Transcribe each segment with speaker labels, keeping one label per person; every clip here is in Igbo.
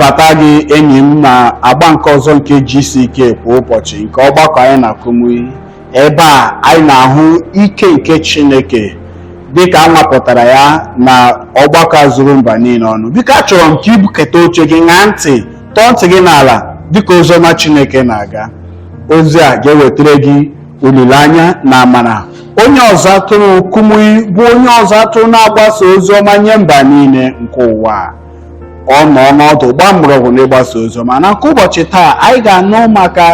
Speaker 1: nabata gị enyi m na agba nke ọzọ nke GCK kwa ụbọchị nke ọgbakọ anyị na Kumuyi. Ebe a anyị na-ahụ ike nke Chineke dịka a nwapụtara ya na ọgbakọ zuru mba niile ọnụ. Biko achọrọ m ka ibuketa oche gị ṅaa ntị, tọọ ntị gị n'ala dịka oziọma Chineke na-aga. Ozi a ga-ewetara gị olileanya na amara. Onye ọzọ atụrụ Kumuyi bụ onye ọzọ atụrụ na-agbasa oziọma nye mba niile nke ụwa. Ọ nọ n'ọdụ gba mgbọrọgwụ n'ịgbasa oziọma. Na nke ụbọchị taa anyị ga-anụ maka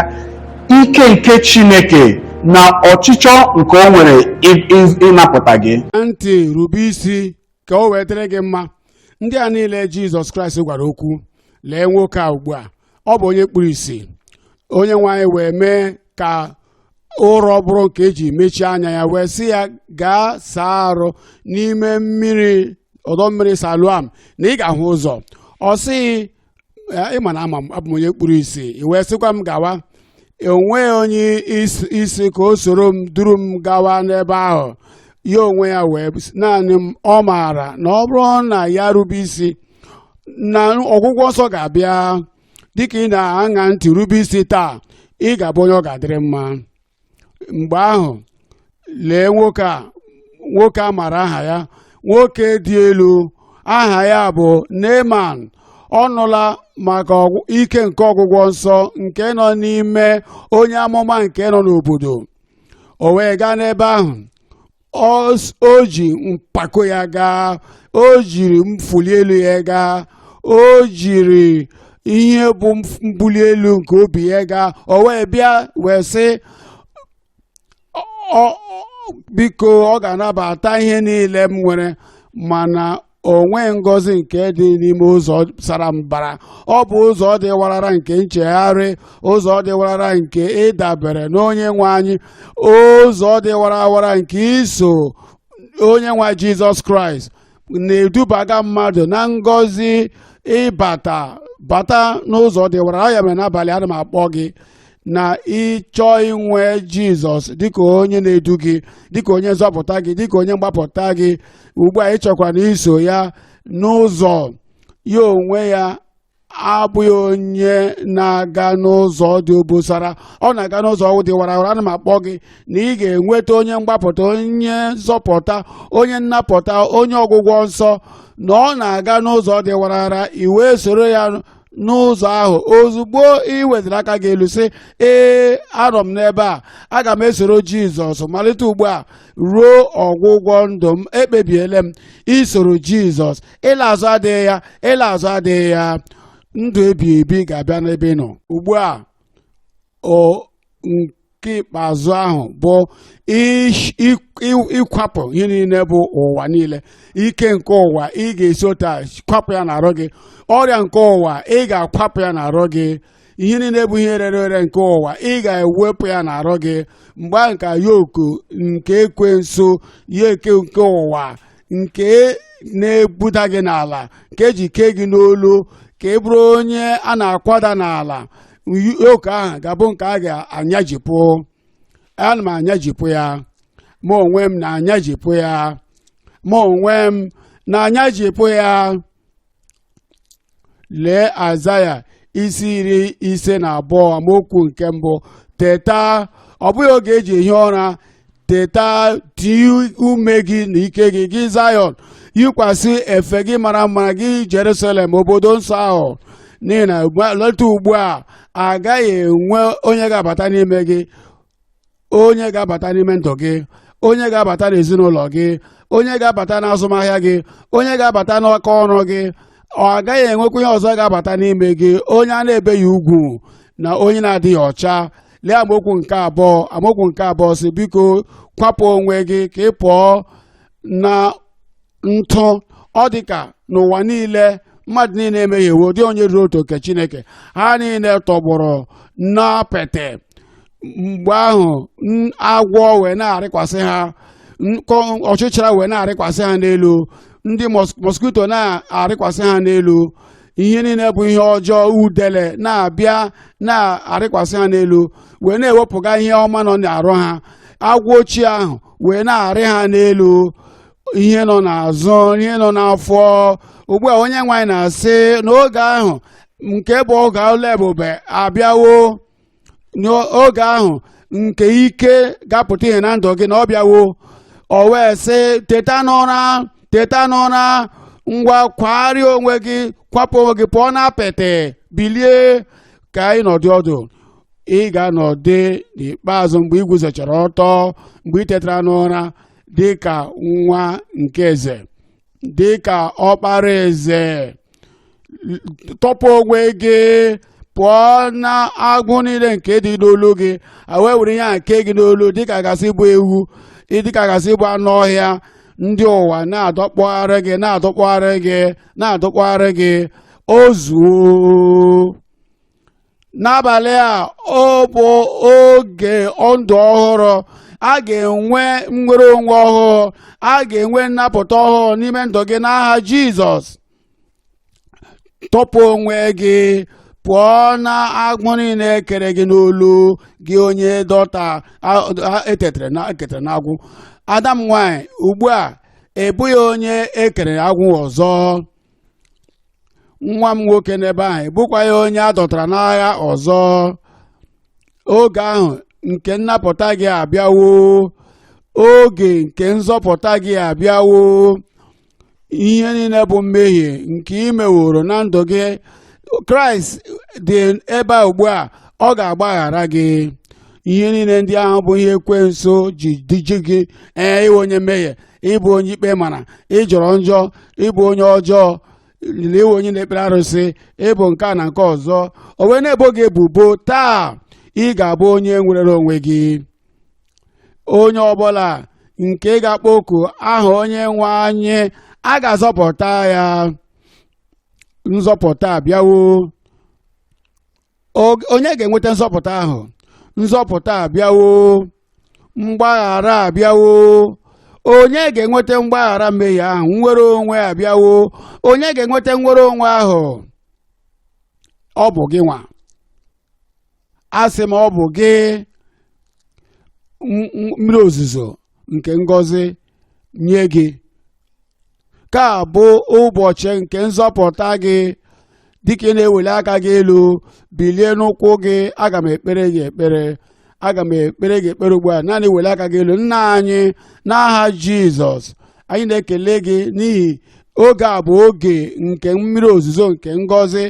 Speaker 1: ike nke Chineke na ọchịchọ nke o nwere ịnapụta gị.
Speaker 2: Ntị rube isi ka o wetara gị mma. Ndị a niile Jizọs Kraịst gwara okwu, lee nwoke a ugbu a, ọ bụ onye kpuru ìsì. Onye nwe anyị wee mee ka ụrọ bụrụ nke eji mechie anya ya, wee sị ya gaa saa arụ n'ime mmiri ọdọ mmiri Siloam na ị ga-ahụ ụzọ. Ọ sị ịma na abụ m onye kpuru ìsì, i wee sịkwa m gawa. Enweghị onye isi ka o soro m duru m gawa n'ebe ahụ. Ya onwe ya wee naanị m ọ maara na ọ bụrụ na ya rube isi na ọgwụgwọ nsọ ga-abịa. Dịka ị na-aṅa ntị rube isi taa, ị ga-abụ onye ọ ga-adịrị mma. Mgbe ahụ lee nwoke a mara aha ya, nwoke dị elu, aha ya bụ Neeman. Ọ nụla maka ike nke ọgwụgwọ nsọ nke nọ n'ime onye amụma nke nọ n'obodo. O wee gaa n'ebe ahụ. O ji mpako ya gaa, o jiri mfuli elu ya gaa, o jiri ihe bụ mbuli elu nke obi ya gaa. O wee bịa wee sị biko ọ ga-anabata ihe niile m nwere, mana onwe ngọzi nke dị n'ime ụzọ sara mbara. Ọ bụ ụzọ dị warara nke nchegharị, ụzọ dị warara nke ịdabere n'onye nwe anyị, ụzọ dị warawara nke iso onye nwe Jizọs Kraịst na-edubaga mmadụ na ngọzi bata n'ụzọ dị warara. Ya mere n'abalị ana m akpọ gị na ịchọ inwe Jizọs dịka onye na-edu gị, dịka onye nzọpụta gị, dịka onye mgbapụta gị. Ugbu a ịchọkwa na iso ya n'ụzọ ya onwe ya abụghị onye na-aga n'ụzọ dị obosara, ọ na-aga n'ụzọ dị warawara. Ana m akpọ gị na ị ga-enweta onye mgbapụta, onye nzọpụta, onye nnapụta, onye ọgwụgwọ nsọ, na ọ na-aga n'ụzọ dị warawara. I wee soro ya n'ụzọ ahụ. Ozugbo ị wetara aka gị elu sị ee, anọ m n'ebe a, aga m esoro Jizọs malite ugbu a ruo ọgwụgwọ ndụ m. Ekpebiele m isoro Jizọs. Ịla azụ adịghị ya, ịla azụ adịghị ya. Ndụ ebi ebi ga-abịa n'ebe ị nọ. Ugbu a nke ikpeazụ ahụ bụ ịkwapụ ihe niile bụ ụwa niile. Ike nke ụwa ị ga-esi otu a kwapụ ya n'arụ gị. Ọrịa nke ụwa ị ga-akwapụ ya n'arụ gị. Ihe niile bụ ihe rere ere nke ụwa ị ga-ewepụ ya n'arụ gị. Mgbe ahụ ka yoku nke ekwensu, yoke nke ụwa nke na-ebuda gị n'ala, nke eji kee gị n'olu, ka ị bụrụ onye a na-akwada n'ala, yoku ahụ ga-abụ nke a ga-anyajipụ. Ana m anyajipụ ya, ma onwe m na-anyajipụ ya, ma onwe m na-anyajipụ ya. Lee Aịzaya isi 52 amaokwu nke mbụ. Teta, ọ bụghị oge eji ehi ụra. Teta, tie ume gị na ike gị, gị Zayọn, yikwasị efe gị mara mma, gị Jerusalem obodo nsọ ahụ. N'ihi na leta ugbu a agaghị enwe onye ga-abata n'ime gị, onye ga-abata n'ime ndụ gị, onye ga-abata n'ezinụlọ gị, onye ga-abata n'azụmahịa gị, onye ga-abata n'aka ọrụ gị. Ọ agaghị enwekwa ihe ọzọ ga-abata n'ime gị, onye a na-ebeghị ugwu na onye na-adịghị ọcha. Lee amaokwu nke abụọ sị biko kwapụ onwe gị ka ị pụọ na ntụ. Ọ dịka n'ụwa niile mmadụ niile emehiewo, ụdị onye ruru otu oke Chineke. Ha niile tọgbọrọ n'apete. Mgbe ahụ agwọ wee na-arịkwasị ha, ọchịchịra wee na-arịkwasị ha n'elu, ndị mosquito na-arịkwasị ha n'elu. Ihe niile bụ ihe ọjọọ, udele na-abịa na-arịkwasị ha n'elu, wee na-ewepụga ihe ọma nọ n'arụ ha. Agwọ ochie ahụ wee na-arị ha n'elu. ihe nọ n'azụ ihe nọ n'afọ. Ugbu a onye nwe anyị na-asị n'oge ahụ nke bụ oge ọlụ ebube abịawo, oge ahụ nke ike ga-apụta ihe na ndụ gị na ọ bịawo. O wee sị, teta n'ụra, teta n'ụra, ngwa kwagharịa onwe gị, kwapụ onwe gị pụọ na apịtị, bilie ka ị nọdụ ọdụ. Ị ga-anọdụ n'ikpeazụ mgbe ị guzochara ọtọ, mgbe ị tetara n'ụra, dị ka nwa nke eze, dị ka ọkpara eze. Tọpụ onwe gị pụọ na agụ niile nke dị n'olu gị, wee were ihe nke gị n'olu, dịka gasị bụ ewu, dịka gasị bụ anụ ọhịa. Ndị ụwa na-adọkpụgharị gị, na-adọkpụgharị gị, na-adọkpụgharị gị. Ozuo n'abalị a, ọ bụ oge ndụ ọhụrụ. A ga-enwe nnwere onwe ọhụrụ, a ga-enwe nnapụta ọhụrụ n'ime ndụ gị n'aha Jizọs. Tọpụ onwe gị pụọ na agbụ niile ekere gị n'olu gị, onye dọta eketere n'agwụ. Adam nwanyị ugbu a ebughị onye ekere agwụ ọzọ. Nwa m nwoke n'ebe ahụ ebukwaghị onye a dọtara n'agha ọzọ. Oge ahụ nke nnapụta gị abịawo, oge nke nzọpụta gị abịawo. Ihe niile bụ mmehie nke ị meworo na ndụ gị, Kraịst dị ebe a ugbu a, ọ ga-agbaghara gị. Ihe niile ndị ahụ bụ ihe ekwensu ji diji gị, ịbụ onye mmehie, ịbụ onye ikpe mara, ịjọrọ njọ, ịbụ onye ọjọọ, ịbụ onye na-ekpere arụsị, ịbụ nke a na nke ọzọ. O wee na-ebo gị ebubo. Taa ị ga-abụ onye nwere onwe gị. Onye ọbụla nke ga-akpọ oku aha onye nwe anyị, a ga-azọpụta ya. Nzọpụta abịawo. Onye ga-enweta nzọpụta ahụ? Nzọpụta abịawo. Mgbaghara abịawo. Onye ga-enweta mgbaghara mmehie ahụ? Nnwere onwe abịawo. Onye ga-enweta nnwere onwe ahụ? Ọ bụ gị nwa. Asị m, ọ bụ gị. Mmiri ozuzo nke ngọzi nye gị. Ka bụ ụbọchị nke nzọpụta gị. Dịka ị na-eweli aka gị elu, bilie n'ụkwụ gị. Aga m ekpere gị ekpere. Aga m ekpere gị ekpere ugbu a. Naanị weli aka gị elu. Nna anyị, n'aha Jizọs, anyị na-ekele gị n'ihi oge a bụ oge nke mmiri ozuzo nke ngọzi,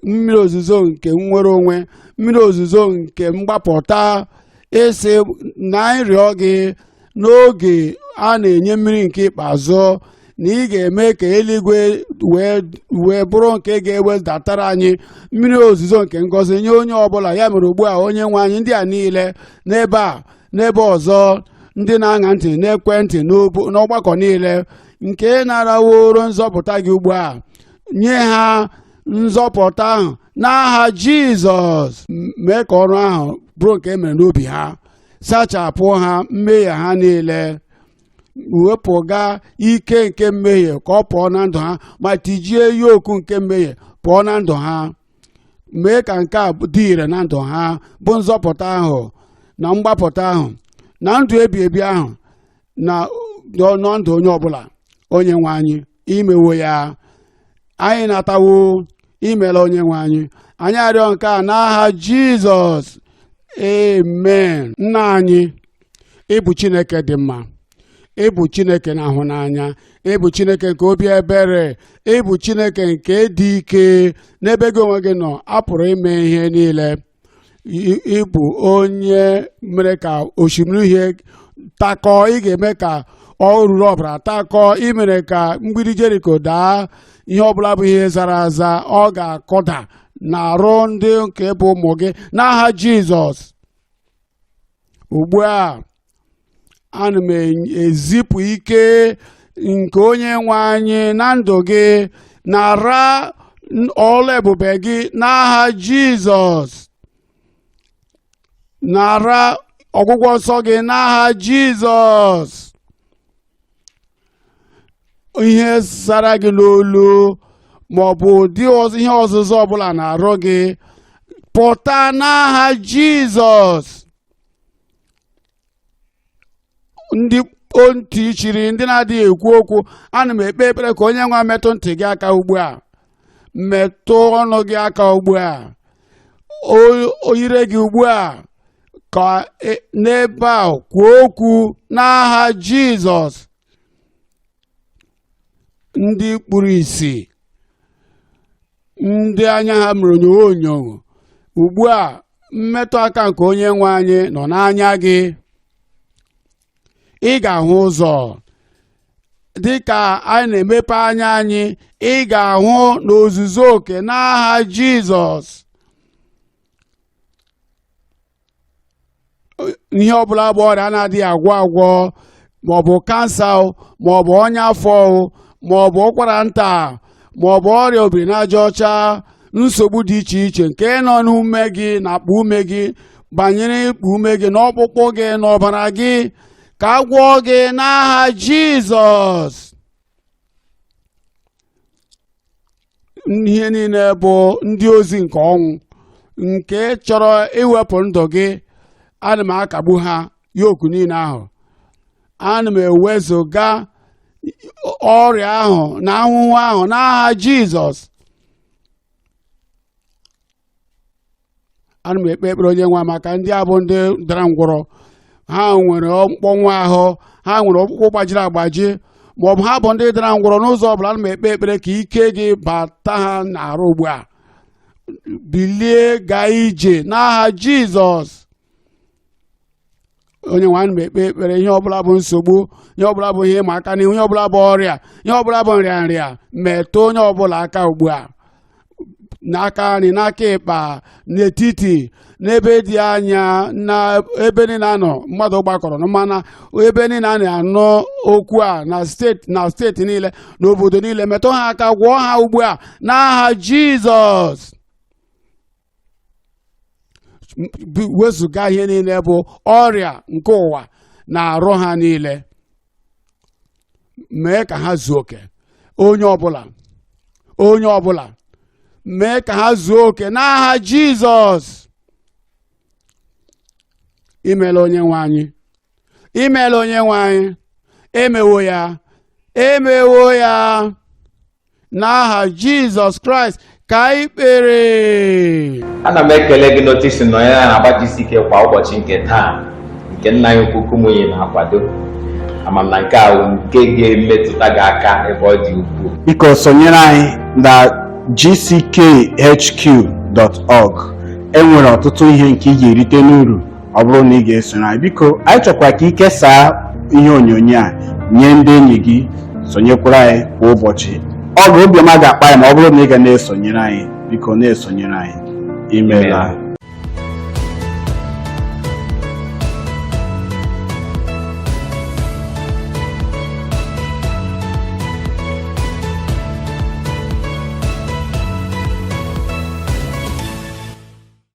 Speaker 2: mmiri ozuzo nke nnwere onwe, mmiri ozuzo nke mgbapụta. Esi na nrịọ gị n'oge a na-enye mmiri nke ikpeazụ, na ị ga-eme ka eluigwe wee bụrụ nke ga-ewedatara anyị mmiri ozuzo nke ngọzi nye onye ọbụla. Ya mere ugbu a, onye nwe anyị, ndị a niile n'ebe a, n'ebe ọzọ, ndị na-aṅa ntị n'ekwentị, n'ọgbakọ niile nke na-araworo nzọpụta gị ugbu a, nye ha nzọpụta ahụ n'aha Jizọs. Mee ka ọrụ ahụ bụrụ nke e mere n'obi ha. Sachapụ ha mmehie ha niile. Wepụga ike nke mmehie ka ọ pụọ na ndụ ha, ma tijie yoku nke mmehie pụọ na ndụ ha. Mee ka nke a dị ire na ndụ ha, bụ nzọpụta ahụ na mgbapụta ahụ na ndụ ebi ebi ahụ na ndụ onye ọbụla. Onye nwe anyị, imewo ya. Anyị natawo, imela onye nwe anyị. Anyị arịọ nke a n'aha Jizọs. Amen. Nna anyị, ịbụ Chineke dị mma. Ịbụ Chineke na-ahụ n'anya. Ịbụ Chineke nke obi ebere. Ịbụ Chineke nke dị ike. N'ebe gị onwe gị nọ, a pụrụ ime ihe niile. Ịbụ onye mere ka osimiri uhie takọọ. Ị ga-eme ka ọ ruru ọbara takọọ. Ị mere ka mgbidi Jeriko daa. Ihe ọbụla bụ ihe zara aza, ọ ga-akụda na-arụ ndị nke bụ ụmụ gị n'aha Jizọs. Ugbu a, ana m ezipụ ike nke onye nwe anyị na ndụ gị, nara ọlụ ebube gị n'aha Jizọs. Nara ọgwụgwọ nsọ gị n'aha Jizọs. Ihe sara gị n'olu ma ọ bụ ụdị ihe ọzụzụ ọbụla na-arụ gị, pụta n'aha Jizọs. Ndị ntị chiri, ndị na-adịghị ekwu okwu, ana m ekpe ekpere ka onye nwe metụ ntị gị aka ugbu a. metụ ọnụ gị aka ugbu a, oyire gị ugbu a, ka n'ebe a kwuo okwu n'aha Jizọs. Ndị kpuru ìsì, ndị anya ha mere onyonyo, ugbu a mmetụ aka nke onye nwe anyị nọ n'anya gị. Ị ga-ahụ ụzọ dịka anyị na-emepe anya anyị, ị ga-ahụ n'ozuzu oke n'aha Jizọs. Ihe ọbụla bụ ọrịa na-adịghị agwọ agwọ, maọbụ kansa, maọbụ ọnya afọ, maọbụ ụkwara nta, maọbụ ọrịa obiri n'aja ọcha, nsogbu dị iche iche nke nọ n'ume gị na akpa ume gị, banyere ikpu ume gị n'ọkpụkpụ gị n'ọbara gị, ka a gwọọ gị n'aha Jizọs. Ihe niile bụ ndị ozi nke ọnwụ nke chọrọ iwepụ ndụ gị, ana m akagbu ha yoku niile ahụ. Ana m ewezuga ọrịa ahụ na ahụhụ ahụ n'aha Jizọs. Ana m ekpe ekpere onye nwe maka ndị a bụ ndị dara ngwọrọ, ha nwere mkpọnwụ ahụ, ha nwere ọkpụkpụ gbajiri agbaji, maọbụ ha bụ ndị dara ngwọrọ n'ụzọ ọbụla. Ana m ekpe ekpere ka ike gị bata ha n'arụ ugbu a, bilie gaa ije n'aha Jizọs. Onye nwe, ana m ekpe ekpere ihe ọbụla bụ nsogbu, ihe ọbụla bụ ihe ịma aka n'ihu, ihe ọbụla bụ ọrịa, ihe ọbụla bụ nrịanrịa, metụ onye ọbụla aka ugbu a, n'aka nri, n'aka ịkpa, n'etiti, n'ebe dị anya, na ebe niile anọ mmadụ gbakọrọ mana ebe niile a na-anụ okwu a na steeti niile, n'obodo niile, metụ ha aka, gwọọ ha ugbu a n'aha Jizọs. Wezụga ihe niile bụ ọrịa nke ụwa na-arụ ha niile, mee ka ha zuo oke. Onye ọbụla mee ka ha zuo oke n'aha Jizọs. Imeela onye nwe anyị, imeela onye nwe anyị, emewo ya n'aha Jizọs Kraịst ka anyị kpere.
Speaker 3: Ana m ekele gị n'otu isi nọ ya na-agba GCK kwa ụbọchị nke taa, nke nna anyị ukwu Kumuyi na-akwado. Ama m na nke a nke ga-emetụta gị aka ebe ọ dị ukwuu.
Speaker 1: Biko sonyere anyị na gckhq.org. Enwere ọtụtụ ihe nke ị ga-erite n'uru ọ bụrụ na ị ga-esonye anyị. Biko anyị chọkwa ka ị kesaa ihe onyonyo a nye ndị enyi gị, sonyekwara anyị kwa ụbọchị. Ọ bụ obiọma ga-akpa anyị ma ọ bụrụ na ị ga na-esonyere anyị. Biko na-esonyere anyị. Imeela.